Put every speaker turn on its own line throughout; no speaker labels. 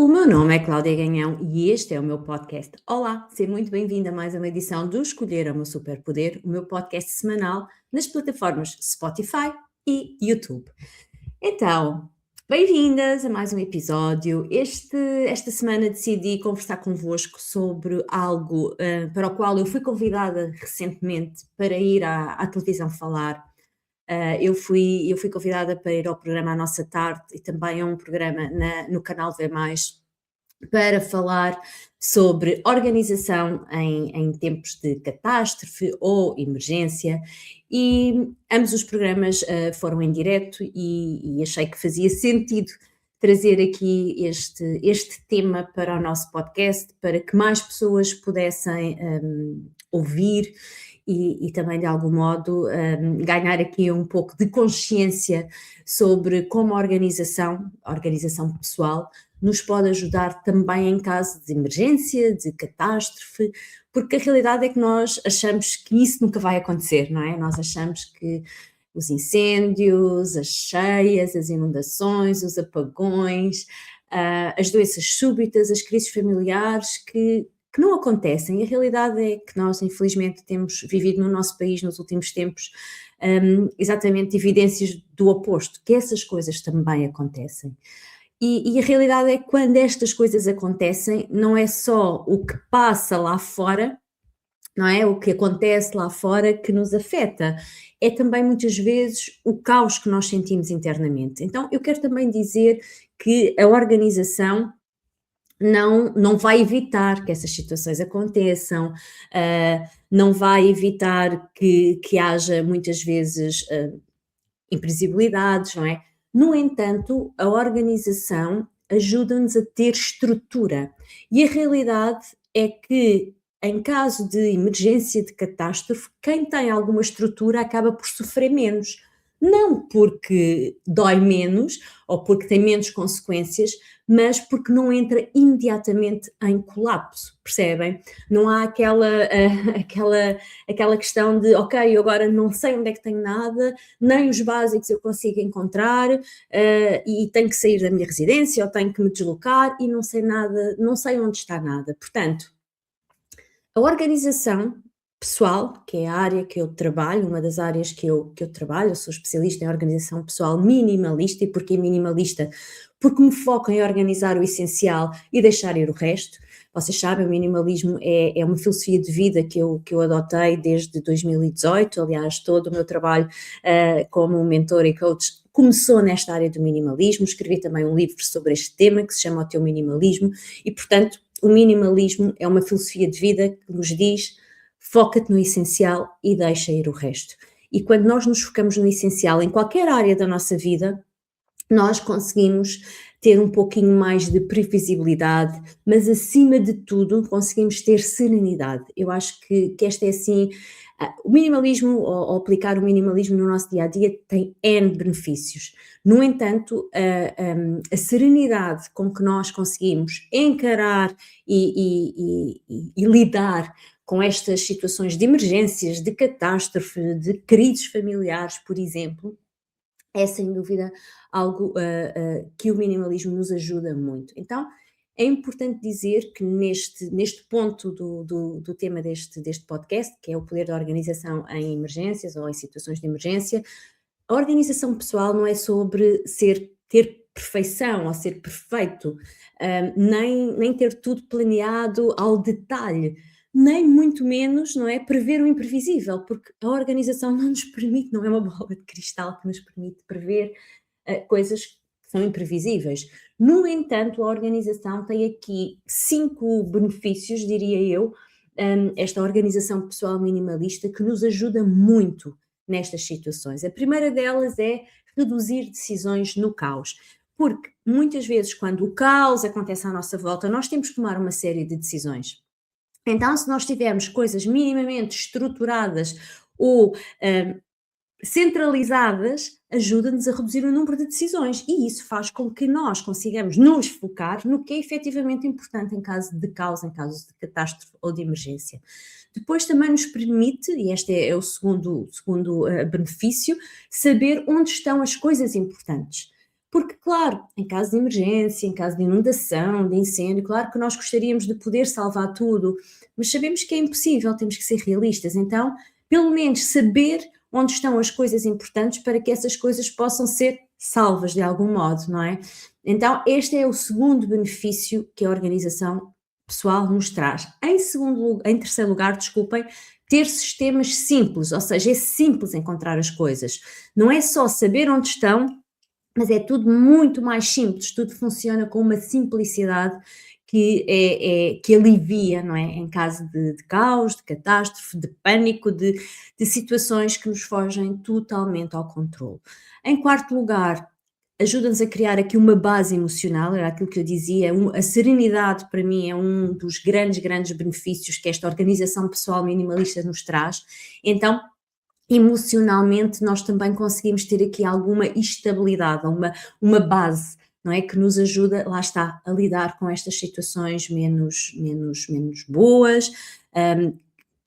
O meu nome é Cláudia Ganhão e este é o meu podcast. Olá, seja muito bem-vindo a mais uma edição do Escolher o Meu Superpoder, o meu podcast semanal nas plataformas Spotify e YouTube. Então, bem-vindas a mais um episódio. Esta semana decidi conversar convosco sobre algo para o qual eu fui convidada recentemente para ir à televisão falar. Eu fui convidada para ir ao programa A Nossa Tarde e também a um programa no canal V+, para falar sobre organização em tempos de catástrofe ou emergência, e ambos os programas foram em direto e achei que fazia sentido trazer aqui este tema para o nosso podcast, para que mais pessoas pudessem ouvir e também, de algum modo, ganhar aqui um pouco de consciência sobre como a organização pessoal, nos pode ajudar também em caso de emergência, de catástrofe, porque a realidade é que nós achamos que isso nunca vai acontecer, não é? Nós achamos que os incêndios, as cheias, as inundações, os apagões, as doenças súbitas, as crises familiares que não acontecem. E a realidade é que nós, infelizmente, temos vivido no nosso país nos últimos tempos exatamente evidências do oposto, que essas coisas também acontecem. E a realidade é que quando estas coisas acontecem, não é só o que passa lá fora, não é? O que acontece lá fora que nos afeta, é também muitas vezes o caos que nós sentimos internamente. Então, eu quero também dizer que a organização não vai evitar que essas situações aconteçam, não vai evitar que haja muitas vezes imprevisibilidades, não é? No entanto, a organização ajuda-nos a ter estrutura e a realidade é que, em caso de emergência, de catástrofe, quem tem alguma estrutura acaba por sofrer menos. Não porque dói menos ou porque tem menos consequências, mas porque não entra imediatamente em colapso, percebem? Não há aquela questão de, ok, eu agora não sei onde é que tenho nada, nem os básicos eu consigo encontrar, e tenho que sair da minha residência ou tenho que me deslocar e não sei nada, não sei onde está nada. Portanto, a organização pessoal, que é a área que eu trabalho, uma das áreas que eu trabalho, eu sou especialista em organização pessoal minimalista. E porquê minimalista? Porque me foco em organizar o essencial e deixar ir o resto. Vocês sabem, o minimalismo é uma filosofia de vida que eu adotei desde 2018, aliás, todo o meu trabalho como mentor e coach começou nesta área do minimalismo. Escrevi também um livro sobre este tema que se chama O Teu Minimalismo e, portanto, o minimalismo é uma filosofia de vida que nos diz: foca-te no essencial e deixa ir o resto. E quando nós nos focamos no essencial em qualquer área da nossa vida, nós conseguimos ter um pouquinho mais de previsibilidade, mas acima de tudo conseguimos ter serenidade. Eu acho que esta é assim, o minimalismo, ou aplicar o minimalismo no nosso dia-a-dia tem N benefícios. No entanto, a serenidade com que nós conseguimos encarar e lidar com estas situações de emergências, de catástrofe, de crises familiares, por exemplo, é sem dúvida algo que o minimalismo nos ajuda muito. Então, é importante dizer que neste ponto do tema deste podcast, que é o poder da organização em emergências ou em situações de emergência, a organização pessoal não é sobre ter perfeição ou ser perfeito, nem ter tudo planeado ao detalhe, nem muito menos, não é, prever o imprevisível, porque a organização não nos permite, não é uma bola de cristal que nos permite prever coisas que são imprevisíveis. No entanto, a organização tem aqui 5 benefícios, diria eu, esta organização pessoal minimalista, que nos ajuda muito nestas situações. A primeira delas é reduzir decisões no caos, porque muitas vezes quando o caos acontece à nossa volta, nós temos que tomar uma série de decisões. Então, se nós tivermos coisas minimamente estruturadas ou centralizadas, ajuda-nos a reduzir o número de decisões e isso faz com que nós consigamos nos focar no que é efetivamente importante em caso de caos, em caso de catástrofe ou de emergência. Depois também nos permite, e este é o segundo benefício, saber onde estão as coisas importantes. Porque, claro, em caso de emergência, em caso de inundação, de incêndio, claro que nós gostaríamos de poder salvar tudo, mas sabemos que é impossível, temos que ser realistas. Então, pelo menos saber onde estão as coisas importantes para que essas coisas possam ser salvas de algum modo, não é? Então, este é o segundo benefício que a organização pessoal nos traz. Em terceiro lugar, desculpem, ter sistemas simples, ou seja, é simples encontrar as coisas. Não é só saber onde estão, mas é tudo muito mais simples, tudo funciona com uma simplicidade que alivia, não é? Em caso de caos, de catástrofe, de pânico, de situações que nos fogem totalmente ao controle. Em quarto lugar, ajuda-nos a criar aqui uma base emocional, era aquilo que eu dizia, a serenidade para mim é um dos grandes, grandes benefícios que esta organização pessoal minimalista nos traz. Então, emocionalmente nós também conseguimos ter aqui alguma estabilidade, uma base, não é? Que nos ajuda, lá está, a lidar com estas situações menos boas,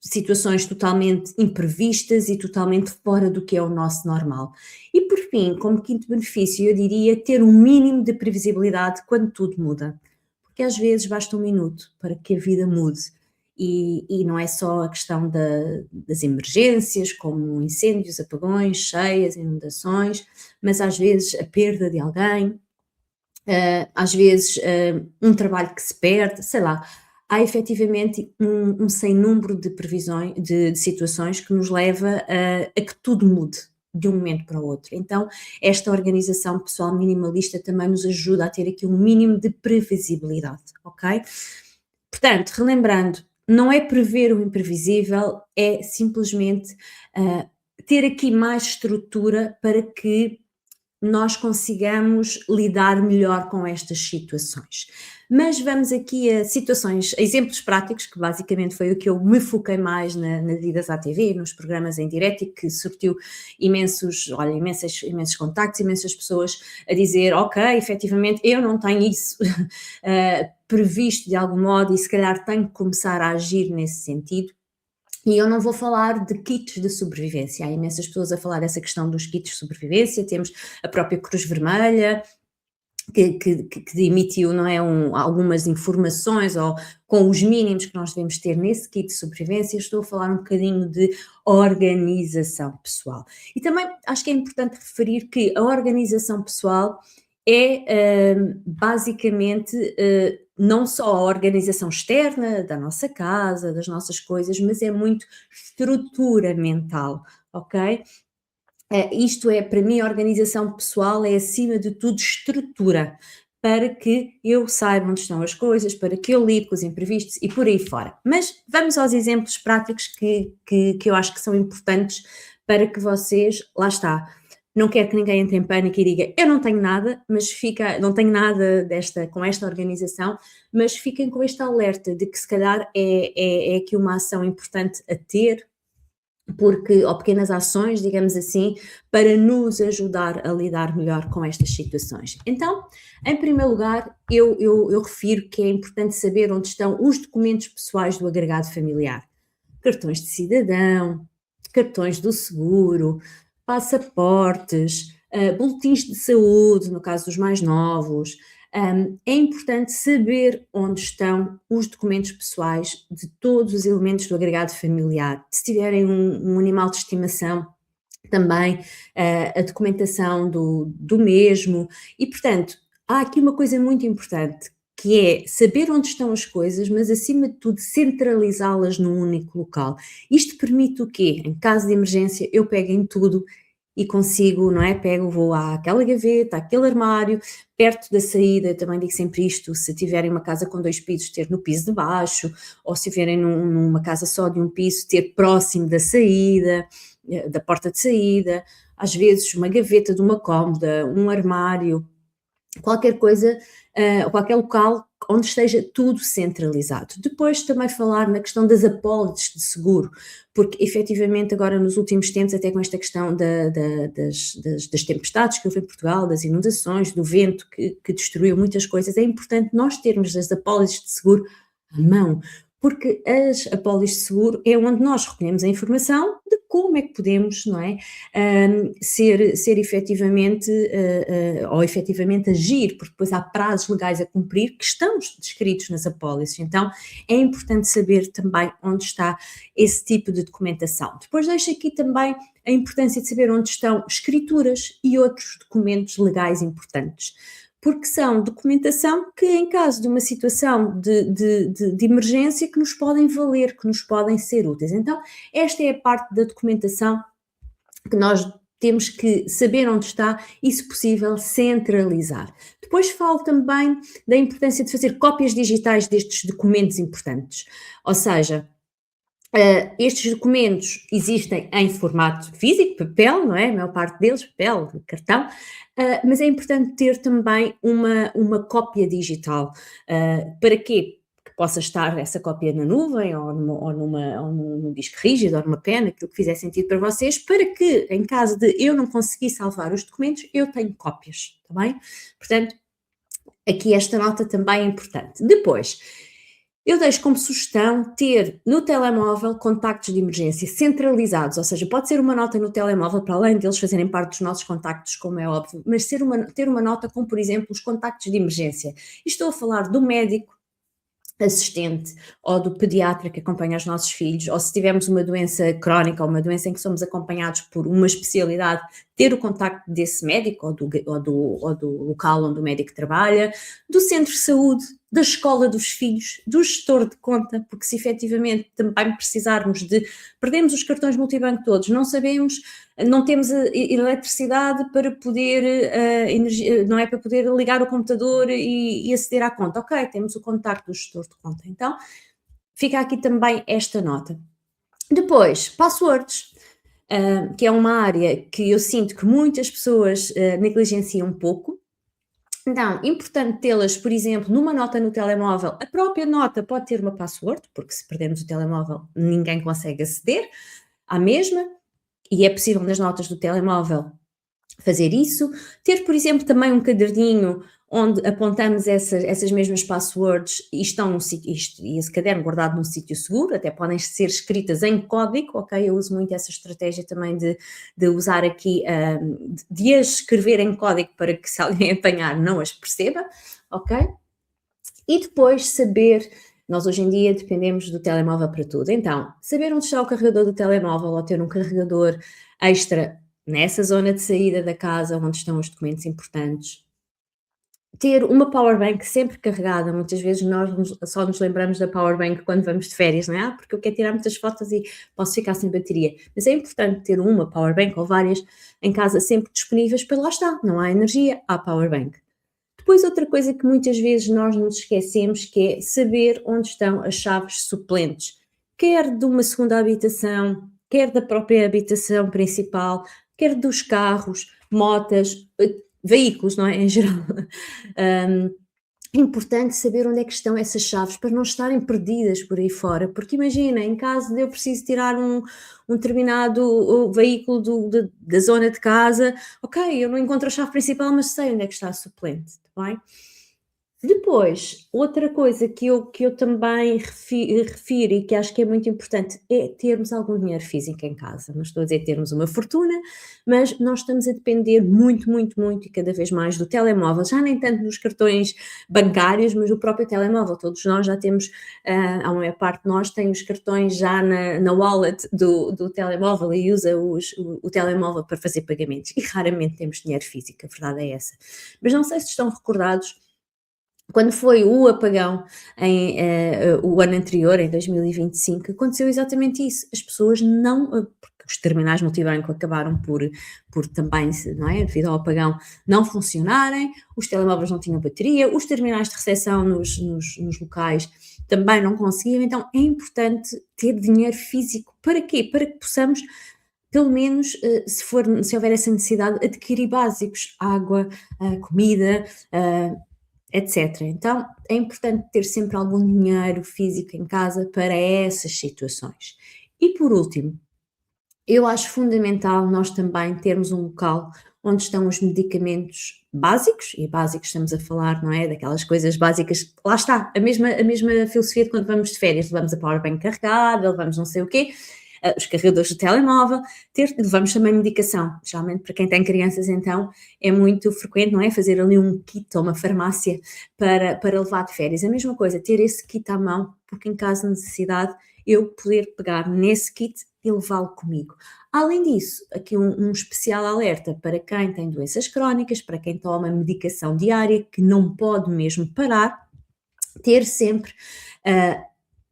situações totalmente imprevistas e totalmente fora do que é o nosso normal. E por fim, como quinto benefício, eu diria ter um mínimo de previsibilidade quando tudo muda. Porque às vezes basta um minuto para que a vida mude. E não é só a questão das emergências, como incêndios, apagões, cheias, inundações, mas às vezes a perda de alguém, às vezes um trabalho que se perde, sei lá. Há efetivamente um sem número de previsões, de situações que nos leva a que tudo mude de um momento para o outro. Então, esta organização pessoal minimalista também nos ajuda a ter aqui um mínimo de previsibilidade, ok? Portanto, relembrando, não é prever o imprevisível, é simplesmente ter aqui mais estrutura para que nós consigamos lidar melhor com estas situações. Mas vamos aqui a situações, a exemplos práticos, que basicamente foi o que eu me foquei mais na Vidas à TV, nos programas em direto e que surtiu imensos contactos, imensas pessoas a dizer, ok, efetivamente eu não tenho isso previsto de algum modo e se calhar tenho que começar a agir nesse sentido. E eu não vou falar de kits de sobrevivência, há imensas pessoas a falar dessa questão dos kits de sobrevivência, temos a própria Cruz Vermelha, que emitiu, não é, algumas informações ou com os mínimos que nós devemos ter nesse kit de sobrevivência. Estou a falar um bocadinho de organização pessoal. E também acho que é importante referir que a organização pessoal é basicamente não só a organização externa da nossa casa, das nossas coisas, mas é muito estrutura mental, ok? Isto é, para mim, a organização pessoal é, acima de tudo, estrutura, para que eu saiba onde estão as coisas, para que eu lide com os imprevistos e por aí fora. Mas vamos aos exemplos práticos que eu acho que são importantes para que vocês, lá está, não quero que ninguém entre em pânico e diga eu não tenho nada, não tenho nada com esta organização, mas fiquem com este alerta de que se calhar é aqui uma ação importante a ter, ou pequenas ações, digamos assim, para nos ajudar a lidar melhor com estas situações. Então, em primeiro lugar, eu refiro que é importante saber onde estão os documentos pessoais do agregado familiar. Cartões de cidadão, cartões do seguro, passaportes, boletins de saúde, no caso dos mais novos. É importante saber onde estão os documentos pessoais de todos os elementos do agregado familiar. Se tiverem um animal de estimação, também a documentação do mesmo. E, portanto, há aqui uma coisa muito importante, que é saber onde estão as coisas, mas acima de tudo centralizá-las num único local. Isto permite o quê? Em caso de emergência, eu pego em tudo e consigo, não é? Vou àquela gaveta, àquele armário, perto da saída. Eu também digo sempre isto: se tiverem uma casa com 2 pisos, ter no piso de baixo, ou se tiverem numa casa só de um piso, ter próximo da saída, da porta de saída. Às vezes uma gaveta de uma cômoda, um armário, qualquer coisa, qualquer local onde esteja tudo centralizado. Depois também falar na questão das apólices de seguro, porque efetivamente agora nos últimos tempos, até com esta questão das tempestades que houve em Portugal, das inundações, do vento que destruiu muitas coisas, é importante nós termos as apólices de seguro à mão, porque as apólices de seguro é onde nós recolhemos a informação de como é que podemos, não é, ser efetivamente, ou efetivamente agir, porque depois há prazos legais a cumprir que estão descritos nas apólices, então é importante saber também onde está esse tipo de documentação. Depois deixo aqui também a importância de saber onde estão escrituras e outros documentos legais importantes, porque são documentação que, em caso de uma situação de emergência, que nos podem valer, que nos podem ser úteis. Então, esta é a parte da documentação que nós temos que saber onde está e, se possível, centralizar. Depois falo também da importância de fazer cópias digitais destes documentos importantes, ou seja, estes documentos existem em formato físico, papel, não é? A maior parte deles, papel, cartão, mas é importante ter também uma cópia digital. Para quê? Que possa estar essa cópia na nuvem ou num disco rígido ou numa pena, aquilo que fizer sentido para vocês, para que, em caso de eu não conseguir salvar os documentos, eu tenho cópias, está bem? Portanto, aqui esta nota também é importante. Depois, eu deixo como sugestão ter no telemóvel contactos de emergência centralizados, ou seja, pode ser uma nota no telemóvel, para além deles fazerem parte dos nossos contactos, como é óbvio, mas ter uma nota com, por exemplo, os contactos de emergência. E estou a falar do médico assistente ou do pediatra que acompanha os nossos filhos, ou se tivermos uma doença crónica ou uma doença em que somos acompanhados por uma especialidade, ter o contacto desse médico ou do local onde o médico trabalha, do centro de saúde, da escola dos filhos, do gestor de conta, porque se efetivamente também precisarmos de, perdemos os cartões multibanco todos, não sabemos, não temos eletricidade para poder, não é para poder ligar o computador e aceder à conta. Ok, temos o contacto do gestor de conta. Então, fica aqui também esta nota. Depois, passwords. Que é uma área que eu sinto que muitas pessoas negligenciam um pouco. Então, importante tê-las, por exemplo, numa nota no telemóvel. A própria nota pode ter uma password, porque se perdermos o telemóvel ninguém consegue aceder à mesma, e é possível nas notas do telemóvel fazer isso. Ter, por exemplo, também um caderninho onde apontamos essas mesmas passwords e estão e esse caderno guardado num sítio seguro, até podem ser escritas em código, ok? Eu uso muito essa estratégia também de usar aqui, de as escrever em código para que se alguém apanhar não as perceba, ok? E depois saber, nós hoje em dia dependemos do telemóvel para tudo, então saber onde está o carregador do telemóvel ou ter um carregador extra nessa zona de saída da casa onde estão os documentos importantes. Ter uma powerbank sempre carregada, muitas vezes nós só nos lembramos da powerbank quando vamos de férias, não é? Porque eu quero tirar muitas fotos e posso ficar sem bateria. Mas é importante ter uma powerbank ou várias em casa sempre disponíveis, para lá está, não há energia, há powerbank. Depois outra coisa que muitas vezes nós nos esquecemos, que é saber onde estão as chaves suplentes, quer de uma segunda habitação, quer da própria habitação principal, quer dos carros, motas, veículos, não é? Em geral. É importante saber onde é que estão essas chaves para não estarem perdidas por aí fora, porque imagina, em caso de eu preciso tirar um determinado veículo da zona de casa, ok, eu não encontro a chave principal, mas sei onde é que está a suplente, está bem? Depois, outra coisa que eu também refiro e que acho que é muito importante é termos algum dinheiro físico em casa. Não estou a dizer termos uma fortuna, mas nós estamos a depender muito, muito, muito e cada vez mais do telemóvel, já nem tanto dos cartões bancários, mas do próprio telemóvel. Todos nós já temos, a maior parte de nós tem os cartões já na wallet do telemóvel e usa o telemóvel para fazer pagamentos e raramente temos dinheiro físico, a verdade é essa. Mas não sei se estão recordados, quando foi o apagão o ano anterior, em 2025, aconteceu exatamente isso. As pessoas não, porque os terminais multibanco acabaram por também, não é, devido ao apagão, não funcionarem, os telemóveis não tinham bateria, os terminais de recepção nos locais também não conseguiam, então é importante ter dinheiro físico. Para quê? Para que possamos, pelo menos, se houver essa necessidade, adquirir básicos, água, comida, etc. Então, é importante ter sempre algum dinheiro físico em casa para essas situações. E por último, eu acho fundamental nós também termos um local onde estão os medicamentos básicos, e básicos estamos a falar, não é, daquelas coisas básicas, lá está, a mesma filosofia de quando vamos de férias, levamos a powerbank carregada, levamos não sei o quê, os carregadores do telemóvel, levamos também medicação. Geralmente para quem tem crianças então é muito frequente, não é? Fazer ali um kit ou uma farmácia para levar de férias. A mesma coisa, ter esse kit à mão, porque em caso de necessidade eu poder pegar nesse kit e levá-lo comigo. Além disso, aqui um especial alerta para quem tem doenças crónicas, para quem toma medicação diária, que não pode mesmo parar, ter sempre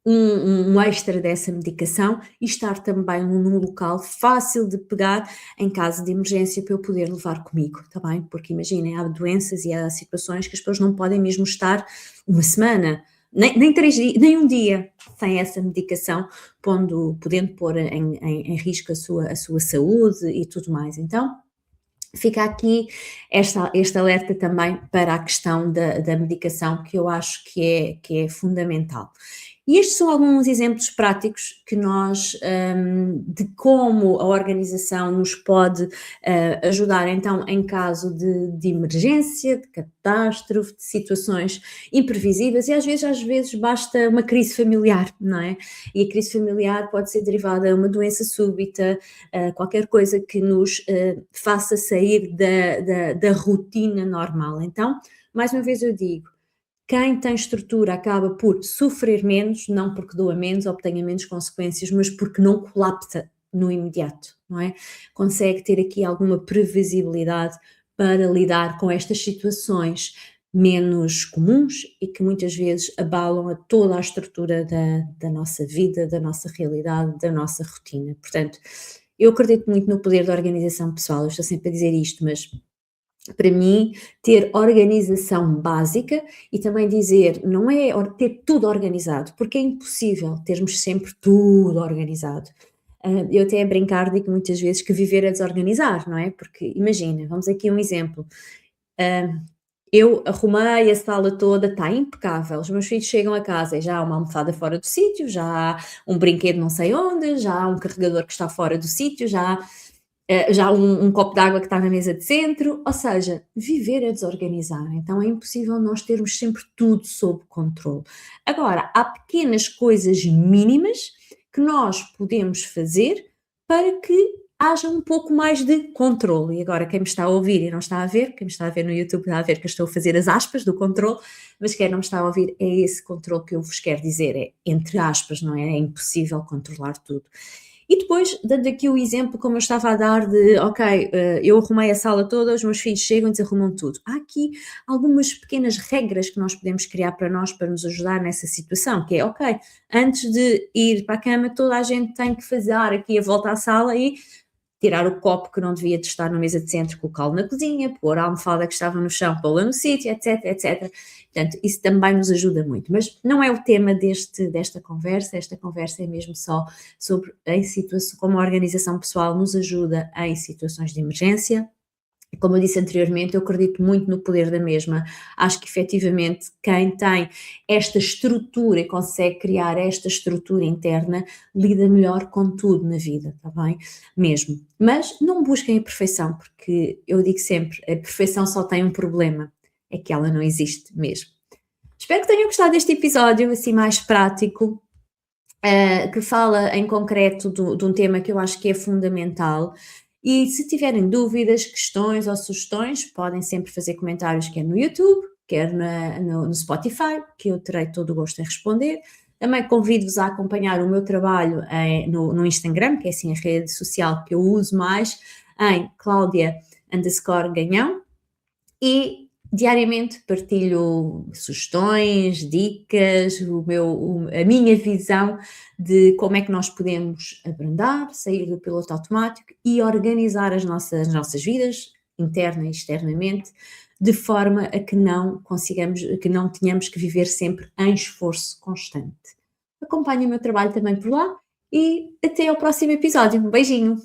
um extra dessa medicação e estar também num local fácil de pegar em caso de emergência para eu poder levar comigo, está bem? Porque imaginem, há doenças e há situações que as pessoas não podem mesmo estar uma semana, nem 3 dias, nem um dia sem essa medicação, podendo pôr em risco a sua saúde e tudo mais. Então, fica aqui este alerta também para a questão da medicação, que eu acho que é fundamental. E estes são alguns exemplos práticos que nós, de como a organização nos pode ajudar, então, em caso de emergência, de catástrofe, de situações imprevisíveis, e às vezes basta uma crise familiar, não é? E a crise familiar pode ser derivada de uma doença súbita, qualquer coisa que nos faça sair da rotina normal. Então, mais uma vez eu digo, quem tem estrutura acaba por sofrer menos, não porque doa menos ou tenha menos consequências, mas porque não colapsa no imediato, não é? Consegue ter aqui alguma previsibilidade para lidar com estas situações menos comuns e que muitas vezes abalam a toda a estrutura da nossa vida, da nossa realidade, da nossa rotina. Portanto, eu acredito muito no poder da organização pessoal, eu estou sempre a dizer isto, mas para mim, ter organização básica e também dizer, não é ter tudo organizado, porque é impossível termos sempre tudo organizado. Eu até a brincar digo muitas vezes que viver é desorganizar, não é? Porque imagina, vamos aqui um exemplo. Eu arrumei a sala toda, está impecável. Os meus filhos chegam a casa e já há uma almofada fora do sítio, já há um brinquedo não sei onde, já há um carregador que está fora do sítio, já há um copo de água que está na mesa de centro, ou seja, viver é desorganizar, então é impossível nós termos sempre tudo sob controle. Agora, há pequenas coisas mínimas que nós podemos fazer para que haja um pouco mais de controle. E agora quem me está a ouvir e não está a ver, quem me está a ver no YouTube está a ver que eu estou a fazer as aspas do controle, mas quem não me está a ouvir é esse controle que eu vos quero dizer, é entre aspas, não é? É impossível controlar tudo. E depois, dando aqui o exemplo, como eu estava a dar, de ok, eu arrumei a sala toda, os meus filhos chegam e desarrumam tudo. Há aqui algumas pequenas regras que nós podemos criar para nós, para nos ajudar nessa situação, que é, ok, antes de ir para a cama, toda a gente tem que fazer aqui a volta à sala e tirar o copo que não devia de estar na mesa de centro, colocá-lo na cozinha, pôr a almofada que estava no chão, pô-la no sítio, etc, etc. Portanto, isso também nos ajuda muito. Mas não é o tema desta conversa, esta conversa é mesmo só sobre como a organização pessoal nos ajuda em situações de emergência. Como eu disse anteriormente, eu acredito muito no poder da mesma. Acho que efetivamente quem tem esta estrutura e consegue criar esta estrutura interna lida melhor com tudo na vida, está bem? Mesmo. Mas não busquem a perfeição, porque eu digo sempre, a perfeição só tem um problema, é que ela não existe mesmo. Espero que tenham gostado deste episódio, assim mais prático, que fala em concreto de um tema que eu acho que é fundamental. E se tiverem dúvidas, questões ou sugestões, podem sempre fazer comentários, quer no YouTube, quer no Spotify, que eu terei todo o gosto em responder. Também convido-vos a acompanhar o meu trabalho no Instagram, que é assim a rede social que eu uso mais, em Claudia_Ganhão. E diariamente partilho sugestões, dicas, a minha visão de como é que nós podemos abrandar, sair do piloto automático e organizar as nossas vidas, interna e externamente, de forma a que não tenhamos que viver sempre em esforço constante. Acompanhem o meu trabalho também por lá e até ao próximo episódio. Um beijinho!